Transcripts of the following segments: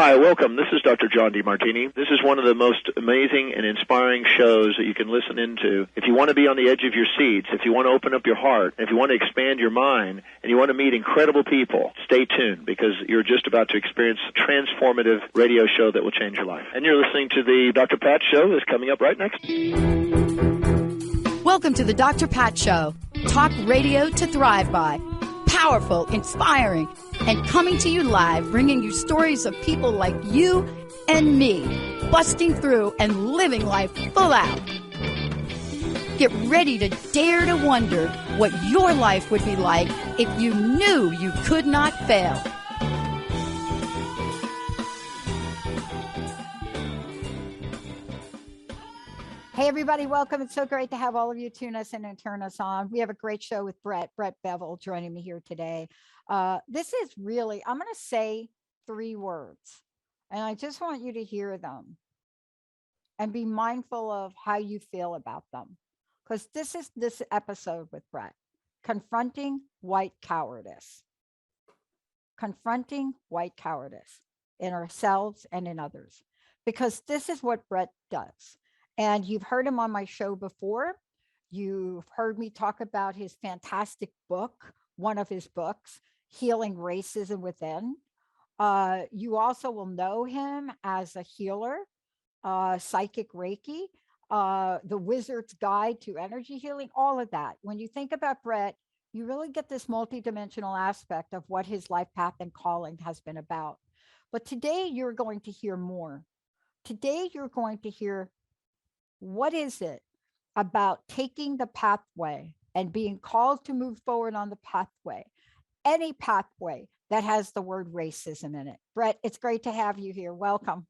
Hi, welcome. This is Dr. John DeMartini. This is one of the most amazing and inspiring shows that you can listen into. If you want to be on the edge of your seats, if you want to open up your heart, if you want to expand your mind, and you want to meet incredible people, stay tuned because you're just about to experience a transformative radio show that will change your life. And you're listening to the Dr. Pat Show that's coming up right next. Welcome to the Dr. Pat Show. Talk radio to thrive by. Powerful, inspiring, and coming to you live, bringing you stories of people like you and me, busting through and living life full out. Get ready to dare to wonder what your life would be like if you knew you could not fail. Hey, everybody, welcome. It's so great to have all of you tune us in and turn us on. We have a great show with Brett Bevell joining me here today. This is really, I'm going to say 3 words, and I just want you to hear them and be mindful of how you feel about them, because this is this episode with Brett, Confronting White Cowardice. Confronting white cowardice in ourselves and in others, because this is what Brett does. And you've heard him on my show before. You've heard me talk about his fantastic book, one of his books, Healing Racism Within. You also will know him as a healer, psychic Reiki, the Wizard's Guide to Energy Healing, all of that. When you think about Brett, you really get this multidimensional aspect of what his life path and calling has been about. But today you're going to hear more. Today you're going to hear, what is it about taking the pathway and being called to move forward on the pathway, any pathway that has the word racism in it? Brett, it's great to have you here. Welcome.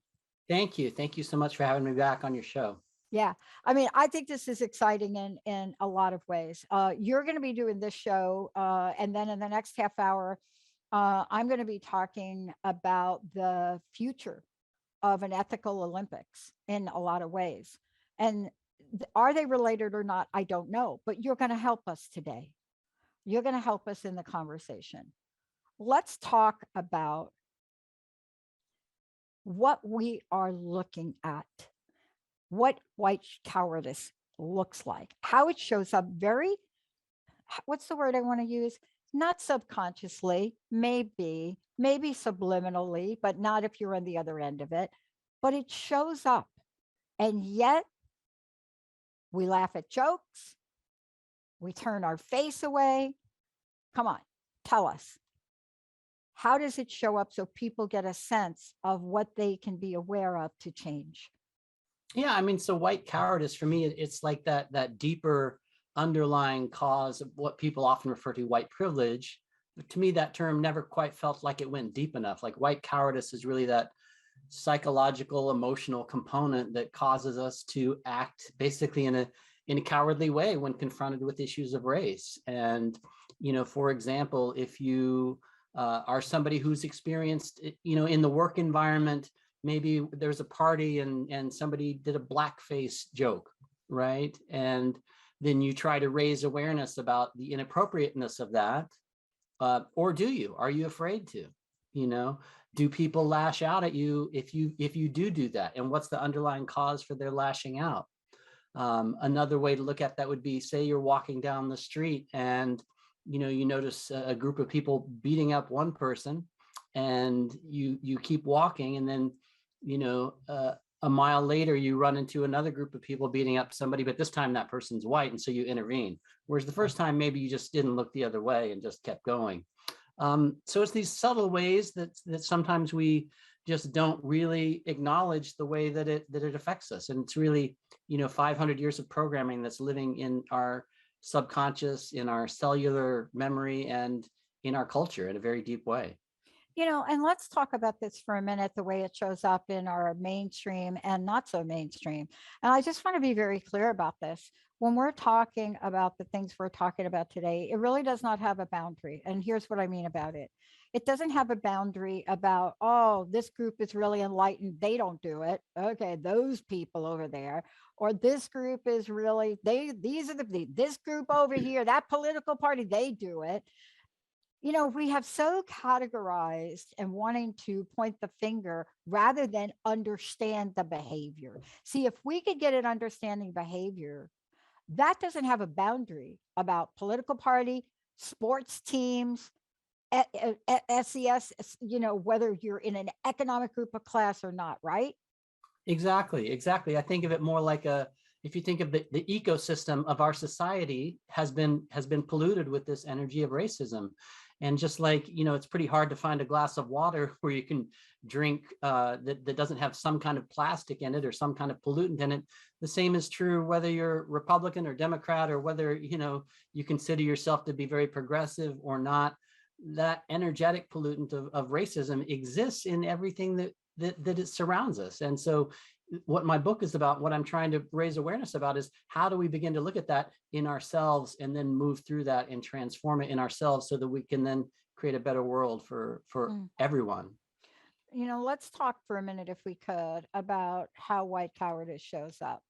Thank you. Thank you so much for having me back on your show. Yeah. I mean, I think this is exciting in a lot of ways. You're going to be doing this show. And then in the next half hour, I'm going to be talking about the future of an ethical Olympics in a lot of ways. And are they related or not? I don't know, but you're going to help us today. You're going to help us in the conversation. Let's talk about what we are looking at, what white cowardice looks like, how it shows up very, what's the word I want to use? Not subconsciously, maybe subliminally, but not if you're on the other end of it, but it shows up. And yet, we laugh at jokes. We turn our face away. Come on, tell us. How does it show up so people get a sense of what they can be aware of to change? Yeah, I mean, so white cowardice for me, it's like that deeper underlying cause of what people often refer to white privilege. But to me, that term never quite felt like it went deep enough. Like white cowardice is really that psychological, emotional component that causes us to act basically in a cowardly way when confronted with issues of race. And, you know, for example, if you are somebody who's experienced, you know, in the work environment, maybe there's a party and somebody did a blackface joke, right? And then you try to raise awareness about the inappropriateness of that. Or do you? Are you afraid to? You know, do people lash out at you if you do that? And what's the underlying cause for their lashing out? Another way to look at that would be, say you're walking down the street and you notice a group of people beating up one person, and you keep walking, and then a mile later you run into another group of people beating up somebody, but this time that person's white, and so you intervene. Whereas the first time maybe you just didn't look the other way and just kept going. So it's these subtle ways that sometimes we just don't really acknowledge the way that it affects us. And it's really, 500 years of programming that's living in our subconscious, in our cellular memory, and in our culture in a very deep way. And let's talk about this for a minute, the way it shows up in our mainstream and not so mainstream. And I just want to be very clear about this. When we're talking about the things we're talking about today, it really does not have a boundary. And here's what I mean about it. It doesn't have a boundary about, oh, this group is really enlightened, they don't do it. Okay, those people over there. Or this group is really, this group over here, that political party, they do it. We have so categorized and wanting to point the finger rather than understand the behavior. See, if we could get at understanding behavior, that doesn't have a boundary about political party, sports teams, SES, whether you're in an economic group of class or not, right? Exactly. I think of it more like if you think of the ecosystem of our society has been polluted with this energy of racism. And just like, it's pretty hard to find a glass of water where you can drink that doesn't have some kind of plastic in it or some kind of pollutant in it. The same is true whether you're Republican or Democrat, or whether, you consider yourself to be very progressive or not. That energetic pollutant of racism exists in everything that it surrounds us. And so what my book is about, what I'm trying to raise awareness about, is how do we begin to look at that in ourselves and then move through that and transform it in ourselves so that we can then create a better world for everyone. Let's talk for a minute, if we could, about how white cowardice shows up.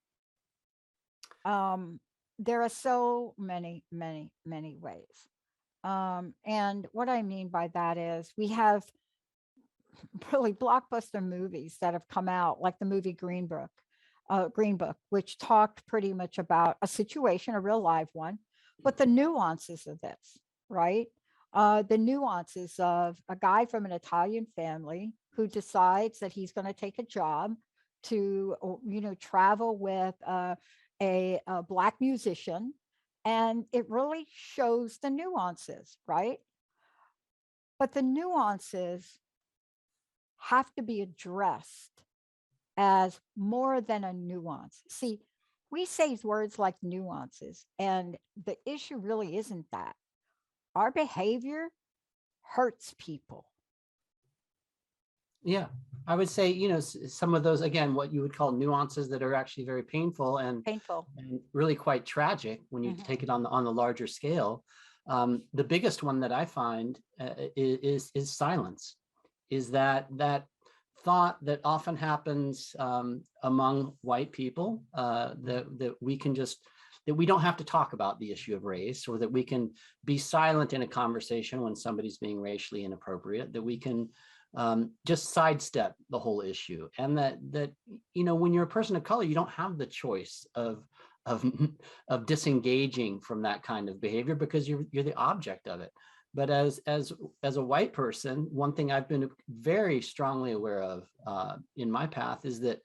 There are so many ways. And what I mean by that is we have really blockbuster movies that have come out, like the movie Green Book, which talked pretty much about a situation, a real live one, but the nuances of this, right? The nuances of a guy from an Italian family who decides that he's going to take a job to, travel with a Black musician. And it really shows the nuances, right? But the nuances have to be addressed as more than a nuance. See, we say words like nuances, and the issue really isn't that. Our behavior hurts people. Yeah, I would say, some of those, again, what you would call nuances that are actually very painful and really quite tragic when you take it on the larger scale. The biggest one that I find is silence. Is that thought that often happens among white people, that we don't have to talk about the issue of race, or that we can be silent in a conversation when somebody's being racially inappropriate, that we can just sidestep the whole issue. And that when you're a person of color, you don't have the choice of disengaging from that kind of behavior because you're the object of it. But as a white person, one thing I've been very strongly aware of in my path is that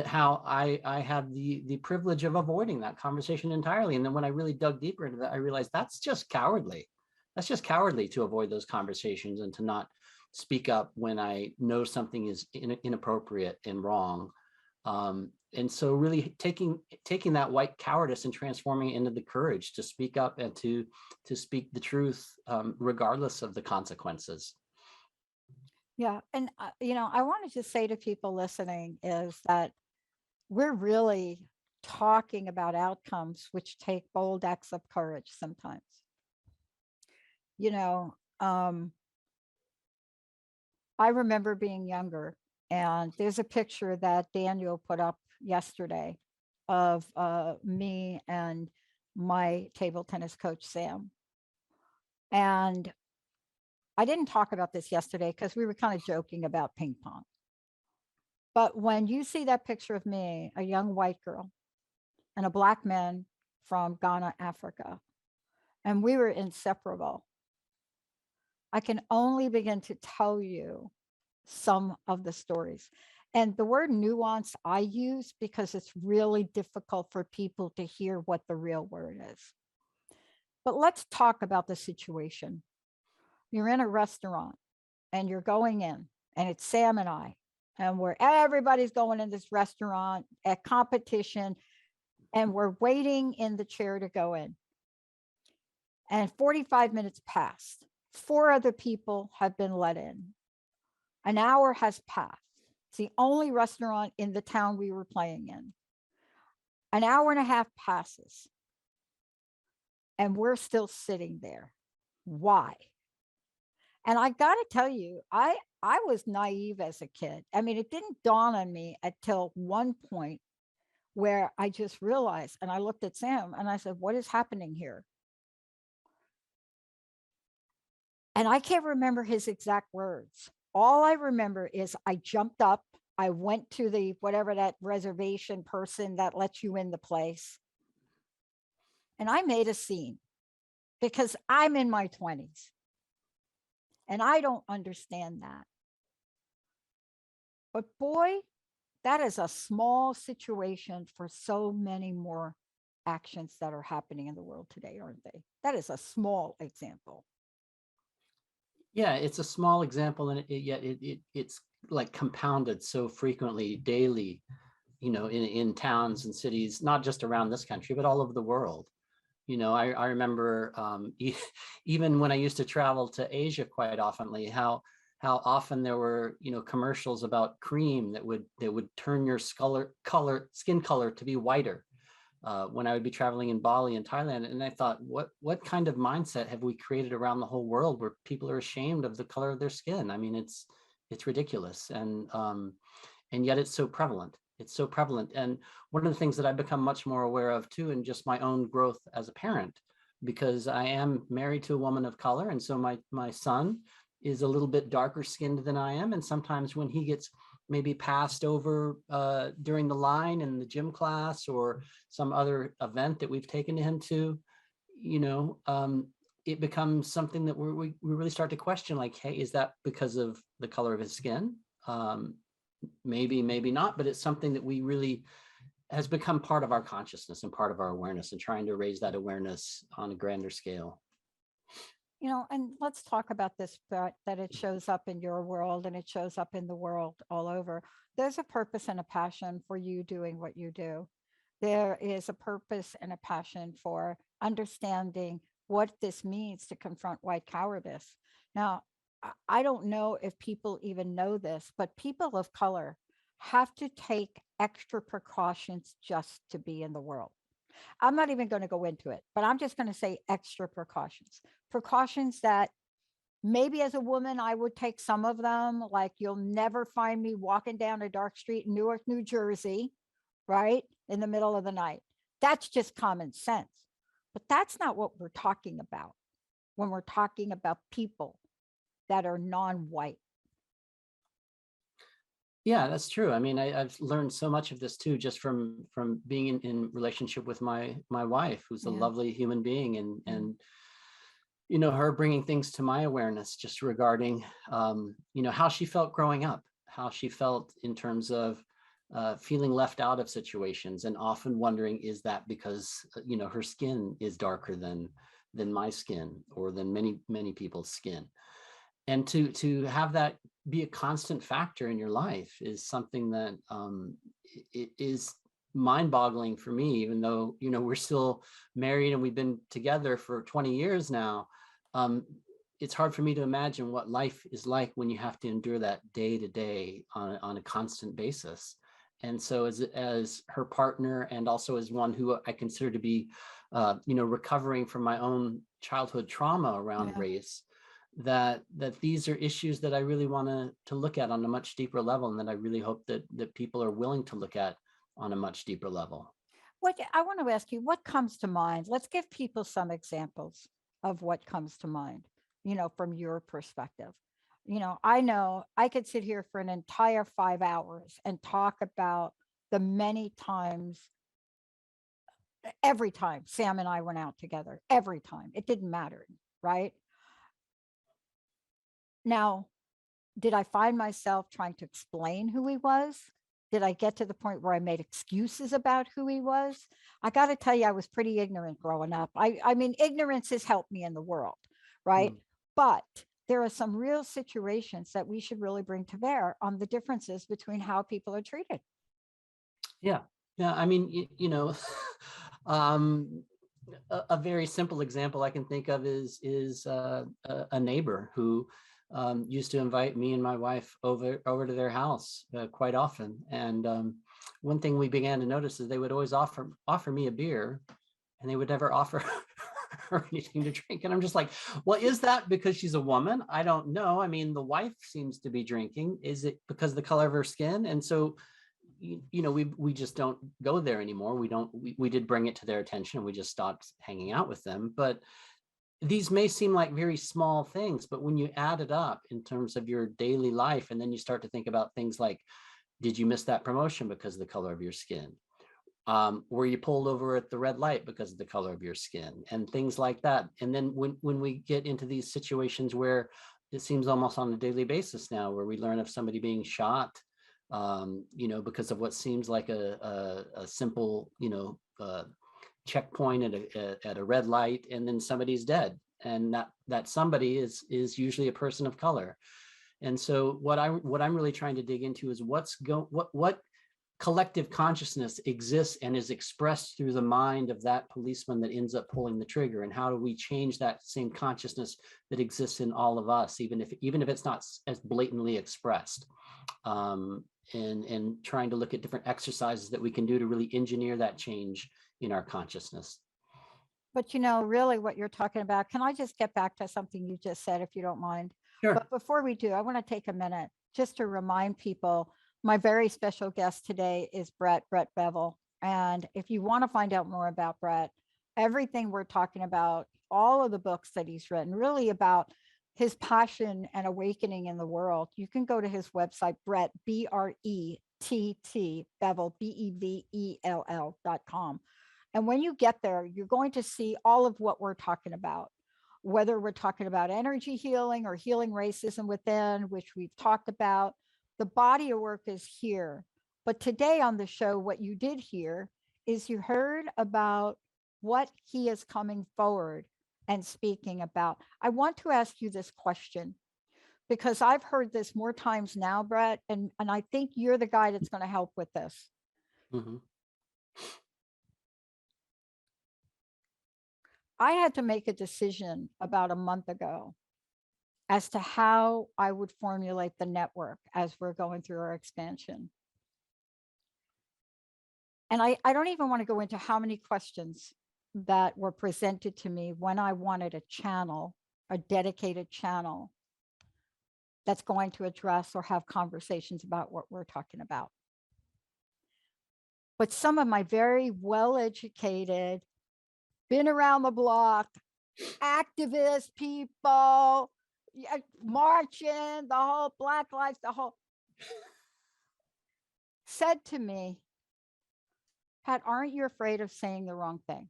how I have the privilege of avoiding that conversation entirely. And then when I really dug deeper into that, I realized that's just cowardly. That's just cowardly to avoid those conversations and to not speak up when I know something is inappropriate and wrong. And so really taking that white cowardice and transforming it into the courage to speak up and to speak the truth, regardless of the consequences. Yeah. And, I wanted to say to people listening is that we're really talking about outcomes which take bold acts of courage sometimes. I remember being younger, and there's a picture that Daniel put up yesterday of me and my table tennis coach, Sam. And I didn't talk about this yesterday because we were kind of joking about ping pong. But when you see that picture of me, a young white girl, and a Black man from Ghana, Africa, and we were inseparable, I can only begin to tell you some of the stories. And the word nuance I use because it's really difficult for people to hear what the real word is. But let's talk about the situation. You're in a restaurant and you're going in, and it's Sam and I, and where everybody's going in this restaurant at competition, and we're waiting in the chair to go in. And 45 minutes passed. 4 other people have been let in. An hour has passed. It's the only restaurant in the town we were playing in. An hour and a half passes, and we're still sitting there. Why? And I got to tell you, I was naive as a kid. I mean, it didn't dawn on me until one point where I just realized, and I looked at Sam and I said, what is happening here? And I can't remember his exact words. All I remember is I jumped up, I went to the whatever that reservation person that lets you in the place, and I made a scene because I'm in my 20s and I don't understand that. But boy, that is a small situation for so many more actions that are happening in the world today, aren't they? That is a small example. Yeah, it's a small example, and yet it's like compounded so frequently, daily, in towns and cities, not just around this country, but all over the world. I remember even when I used to travel to Asia quite oftenly, how often there were, commercials about cream that would turn your skin color to be whiter. When I would be traveling in Bali and Thailand, and I thought, what kind of mindset have we created around the whole world where people are ashamed of the color of their skin? I mean, it's ridiculous, and yet it's so prevalent. It's so prevalent. And one of the things that I've become much more aware of too, in just my own growth as a parent, because I am married to a woman of color, and so my son is a little bit darker skinned than I am, and sometimes when he gets maybe passed over during the line in the gym class or some other event that we've taken him to, it becomes something that we really start to question, like, hey, is that because of the color of his skin? Maybe not, but it's something that we really has become part of our consciousness and part of our awareness, and trying to raise that awareness on a grander scale. And let's talk about this, that it shows up in your world and it shows up in the world all over. There's a purpose and a passion for you doing what you do. There is a purpose and a passion for understanding what this means to confront white cowardice. Now, I don't know if people even know this, but people of color have to take extra precautions just to be in the world. I'm not even going to go into it, but I'm just going to say extra precautions that maybe as a woman, I would take some of them. Like, you'll never find me walking down a dark street in Newark, New Jersey, right, in the middle of the night. That's just common sense. But that's not what we're talking about when we're talking about people that are non-white. Yeah, that's true. I mean, I've learned so much of this too, just from being in relationship with my wife, who's a lovely human being, and her bringing things to my awareness just regarding how she felt growing up, how she felt in terms of feeling left out of situations, and often wondering, is that because her skin is darker than my skin, or than many people's skin? And to have that be a constant factor in your life is something that it is mind-boggling for me, even though we're still married and we've been together for 20 years now. It's hard for me to imagine what life is like when you have to endure that day to day on a constant basis. And so as her partner, and also as one who I consider to be recovering from my own childhood trauma around race, that these are issues that I really want to look at on a much deeper level, and that I really hope that people are willing to look at on a much deeper level. What I want to ask you, what comes to mind? Let's give people some examples of what comes to mind, from your perspective. I know I could sit here for an entire 5 hours and talk about the many times, every time Sam and I went out together, every time, it didn't matter, right? Now, did I find myself trying to explain who he was? Did I get to the point where I made excuses about who he was? I got to tell you, I was pretty ignorant growing up. I mean, ignorance has helped me in the world, right? But there are some real situations that we should really bring to bear on the differences between how people are treated. Yeah. I mean, a very simple example I can think of is a neighbor who used to invite me and my wife over to their house quite often. And one thing we began to notice is they would always offer me a beer, and they would never offer her anything to drink. And I'm just like, well, is that because she's a woman? I don't know. I mean, the wife seems to be drinking. Is it because of the color of her skin? And so, we just don't go there anymore. We did bring it to their attention. We just stopped hanging out with them. But these may seem like very small things, but when you add it up in terms of your daily life, and then you start to think about things like, did you miss that promotion because of the color of your skin? Were you pulled over at the red light because of the color of your skin, and things like that? And then when we get into these situations where it seems almost on a daily basis now, where we learn of somebody being shot, because of what seems like a simple, checkpoint at a red light, and then somebody's dead, and that somebody is usually a person of color. And so what I'm really trying to dig into is what collective consciousness exists and is expressed through the mind of that policeman that ends up pulling the trigger, and how do we change that same consciousness that exists in all of us, even if it's not as blatantly expressed. And trying to look at different exercises that we can do to really engineer that change in our consciousness. But really what you're talking about, can I just get back to something you just said, if you don't mind? Sure. But before we do, I want to take a minute just to remind people, my very special guest today is Brett Bevell. And if you want to find out more about Brett, everything we're talking about, all of the books that he's written, really about his passion and awakening in the world, you can go to his website, Brett, BRETT, Bevell, BEVELL.com. And when you get there, you're going to see all of what we're talking about, whether we're talking about energy healing or healing racism within, which we've talked about. The body of work is here. But today on the show, what you did hear is you heard about what he is coming forward and speaking about. I want to ask you this question, because I've heard this more times now, Brett, and I think you're the guy that's going to help with this. Mm-hmm. I had to make a decision about a month ago as to how I would formulate the network as we're going through our expansion. And I don't even want to go into how many questions that were presented to me when I wanted a channel, a dedicated channel that's going to address or have conversations about what we're talking about. But some of my very well-educated, been around the block, activist people, marching, the whole Black Lives, the whole, said to me, Pat, aren't you afraid of saying the wrong thing?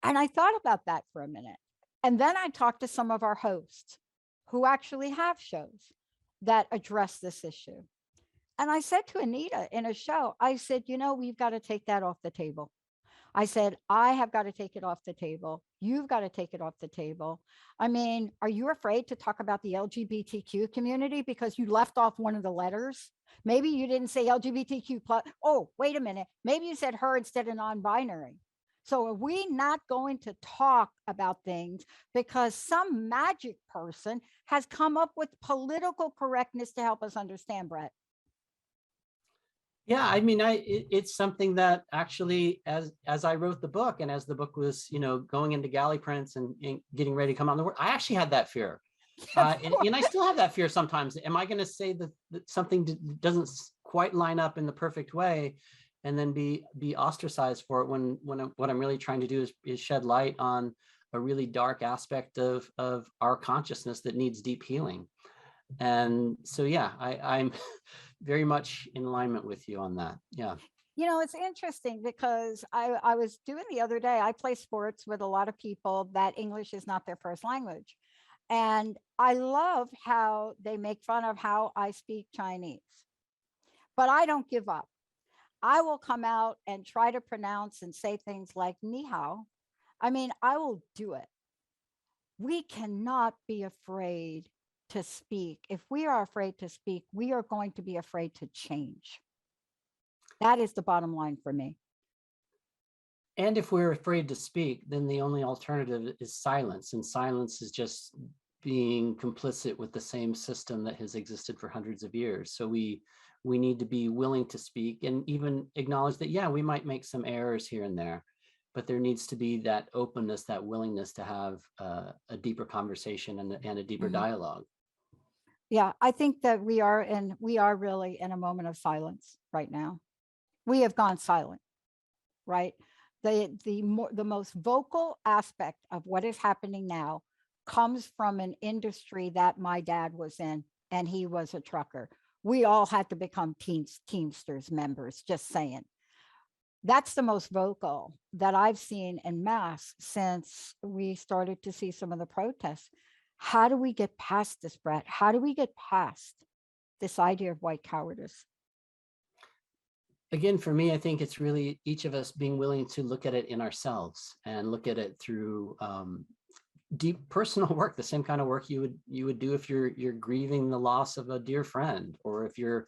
And I thought about that for a minute. And then I talked to some of our hosts who actually have shows that address this issue. And I said to Anita in a show, I said, we've got to take that off the table. I said, I have got to take it off the table. You've got to take it off the table. I mean, are you afraid to talk about the LGBTQ community because you left off one of the letters? Maybe you didn't say LGBTQ plus. Oh, wait a minute. Maybe you said her instead of non-binary. So are we not going to talk about things because some magic person has come up with political correctness to help us understand, Brett? Yeah, I mean, it's something that actually, as I wrote the book, and as the book was, going into galley prints and getting ready to come out in the world, I actually had that fear, and I still have that fear sometimes. Am I going to say that something doesn't quite line up in the perfect way, and then be ostracized for it when what I'm really trying to do is shed light on a really dark aspect of our consciousness that needs deep healing. And so, yeah, I'm very much in alignment with you on that. Yeah. It's interesting because I was doing the other day, I play sports with a lot of people that English is not their first language. And I love how they make fun of how I speak Chinese, but I don't give up. I will come out and try to pronounce and say things like ni hao. I mean, I will do it. We cannot be afraid to speak. If we are afraid to speak, we are going to be afraid to change. That is the bottom line for me. And if we're afraid to speak, then the only alternative is silence. And silence is just being complicit with the same system that has existed for hundreds of years. So we need to be willing to speak and even acknowledge that, yeah, we might make some errors here and there, but there needs to be that openness, that willingness to have a deeper conversation and a deeper dialogue. Yeah, I think that we are really in a moment of silence right now. We have gone silent, right? The most vocal aspect of what is happening now comes from an industry that my dad was in, and he was a trucker. We all had to become Teamsters members, just saying. That's the most vocal that I've seen en masse since we started to see some of the protests. How do we get past this, Brett? How do we get past this idea of white cowardice? Again, for me, I think it's really each of us being willing to look at it in ourselves and look at it through deep personal work, the same kind of work you would do if you're grieving the loss of a dear friend, or if you're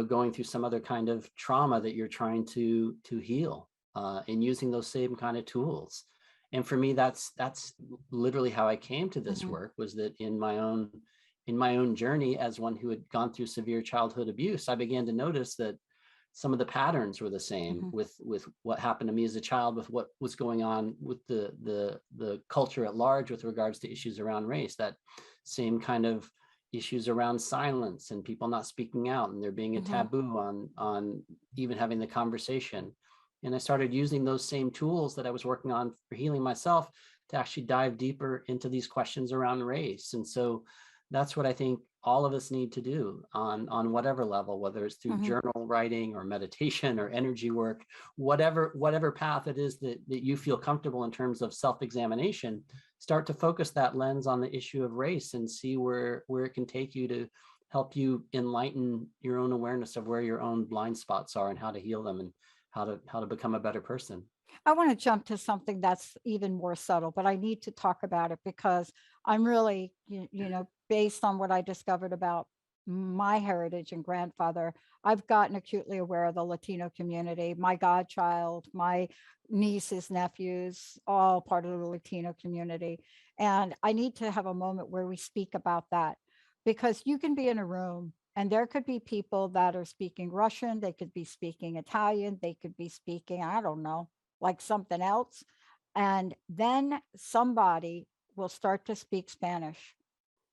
going through some other kind of trauma that you're trying to heal, and using those same kind of tools. And for me, that's literally how I came to this work, was that in my own journey as one who had gone through severe childhood abuse, I began to notice that some of the patterns were the same with what happened to me as a child, with what was going on with the culture at large with regards to issues around race. That same kind of issues around silence and people not speaking out, and there being a taboo on even having the conversation. And I started using those same tools that I was working on for healing myself to actually dive deeper into these questions around race. And so that's what I think all of us need to do on whatever level, whether it's through journal writing or meditation or energy work, whatever path it is that you feel comfortable in terms of self-examination. Start to focus that lens on the issue of race and see where it can take you to help you enlighten your own awareness of where your own blind spots are and how to heal them and how to become a better person. I want to jump to something that's even more subtle, but I need to talk about it because I'm really, based on what I discovered about my heritage and grandfather, I've gotten acutely aware of the Latino community. My godchild, my nieces, nephews, all part of the Latino community. And I need to have a moment where we speak about that, because you can be in a room and there could be people that are speaking Russian, they could be speaking Italian, they could be speaking, I don't know, like something else. And then somebody will start to speak Spanish.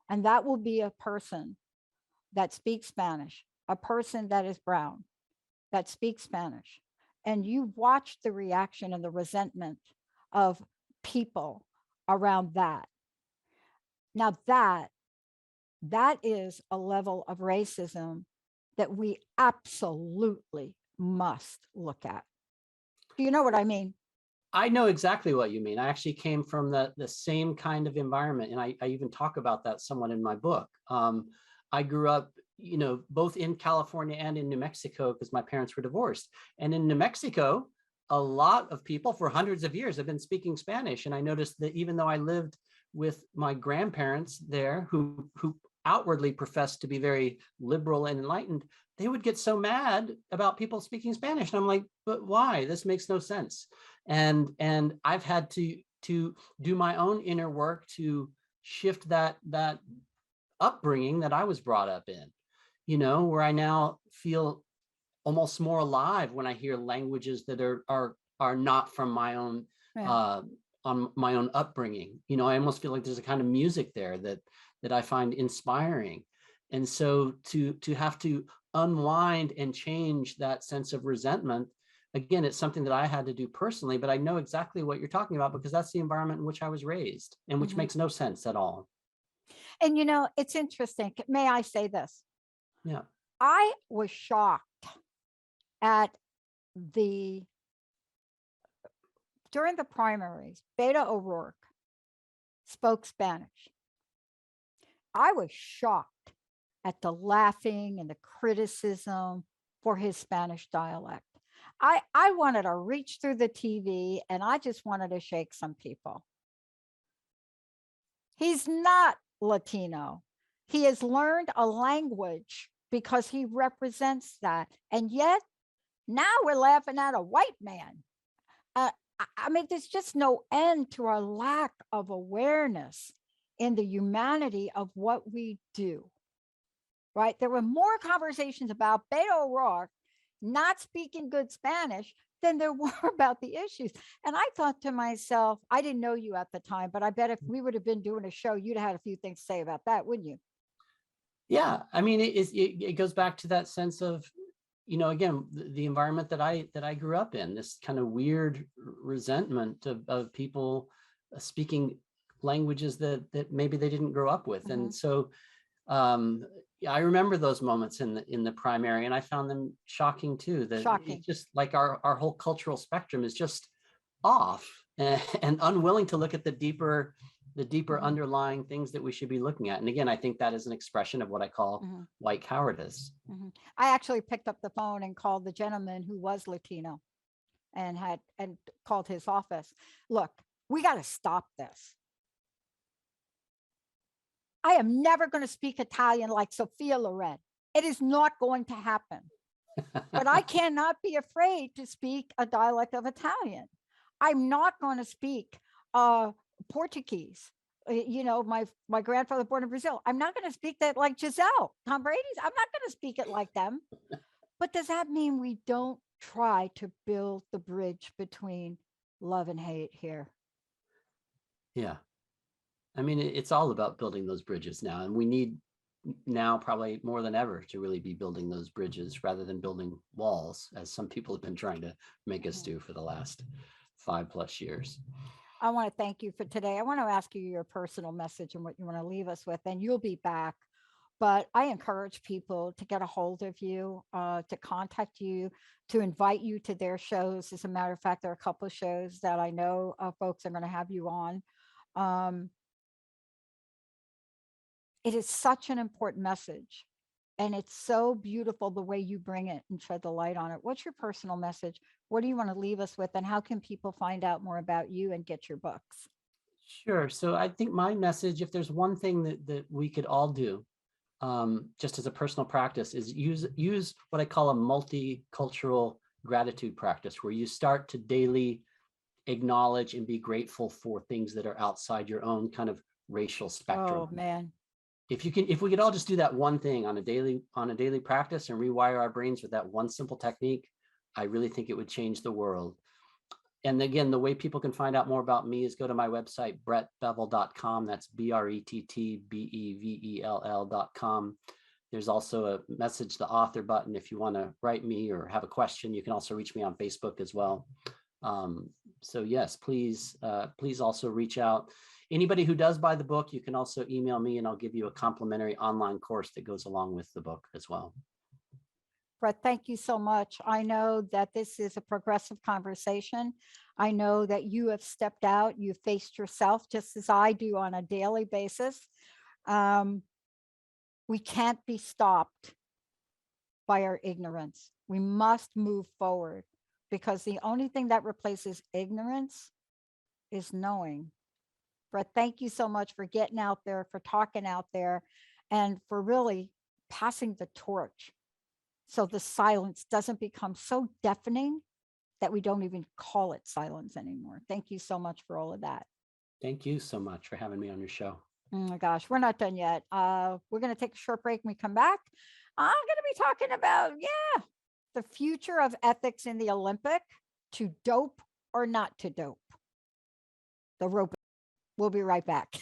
And that will be a person that speaks Spanish, a person that is brown, that speaks Spanish. And you watch the reaction and the resentment of people around that. Now that is a level of racism that we absolutely must look at. Do you know what I mean? I know exactly what you mean. I actually came from the same kind of environment. And I even talk about that somewhat in my book. I grew up, both in California and in New Mexico because my parents were divorced. And in New Mexico, a lot of people for hundreds of years have been speaking Spanish. And I noticed that even though I lived with my grandparents there who outwardly professed to be very liberal and enlightened, they would get so mad about people speaking Spanish. And I'm like, but why? This makes no sense. And I've had to do my own inner work to shift that upbringing that I was brought up in, where I now feel almost more alive when I hear languages that are not from my own on my own upbringing. I almost feel like there's a kind of music there that I find inspiring. And so to have to unwind and change that sense of resentment, again, it's something that I had to do personally, but I know exactly what you're talking about because that's the environment in which I was raised and which makes no sense at all. And it's interesting. May I say this? Yeah. I was shocked at during the primaries, Beto O'Rourke spoke Spanish. I was shocked at the laughing and the criticism for his Spanish dialect. I wanted to reach through the TV and I just wanted to shake some people. He's not Latino. He has learned a language because he represents that. And yet now we're laughing at a white man. I mean, there's just no end to our lack of awareness in the humanity of what we do, right? There were more conversations about Beto O'Rourke not speaking good Spanish than there were about the issues. And I thought to myself, I didn't know you at the time, but I bet if we would have been doing a show, you'd have had a few things to say about that, wouldn't you? Yeah. I mean, it goes back to that sense of, again, the environment that I grew up in, this kind of weird resentment of people speaking languages that maybe they didn't grow up with. And so I remember those moments in the primary, and I found them shocking too. That it's just like our whole cultural spectrum is just off and unwilling to look at the deeper underlying things that we should be looking at. And again, I think that is an expression of what I call white cowardice. I actually picked up the phone and called the gentleman who was Latino and called his office. Look, we got to stop this. I am never going to speak Italian like Sophia Loren. It is not going to happen. But I cannot be afraid to speak a dialect of Italian. I'm not going to speak Portuguese. My grandfather born in Brazil. I'm not going to speak that like Giselle, Tom Brady's. I'm not going to speak it like them. But does that mean we don't try to build the bridge between love and hate here? Yeah. I mean, it's all about building those bridges now. And we need now probably more than ever to really be building those bridges rather than building walls, as some people have been trying to make us do for the last 5+ years. I want to thank you for today. I want to ask you your personal message and what you want to leave us with, and you'll be back. But I encourage people to get a hold of you, to contact you, to invite you to their shows. As a matter of fact, there are a couple of shows that I know folks are going to have you on. It is such an important message, and it's so beautiful the way you bring it and shed the light on it. What's your personal message? What do you want to leave us with, and how can people find out more about you and get your books? Sure. So I think my message, if there's one thing that we could all do, just as a personal practice, is use what I call a multicultural gratitude practice, where you start to daily acknowledge and be grateful for things that are outside your own kind of racial spectrum. Oh man. If we could all just do that one thing on a daily practice and rewire our brains with that one simple technique, I really think it would change the world. And again, the way people can find out more about me is go to my website, brettbevell.com. That's BRETTBEVELL.com. There's also a message the author button. If you want to write me or have a question, you can also reach me on Facebook as well. So yes, please also reach out. Anybody who does buy the book, you can also email me and I'll give you a complimentary online course that goes along with the book as well. Brett, thank you so much. I know that this is a progressive conversation. I know that you have stepped out, you've faced yourself just as I do on a daily basis. We can't be stopped by our ignorance. We must move forward, because the only thing that replaces ignorance is knowing. Brett, thank you so much for getting out there, for talking out there, and for really passing the torch, so the silence doesn't become so deafening that we don't even call it silence anymore. Thank you so much for all of that. Thank you so much for having me on your show. Oh my gosh, we're not done yet. We're going to take a short break. When we come back, I'm going to be talking about, the future of ethics in the Olympic, to dope or not to dope. The rope. We'll be right back.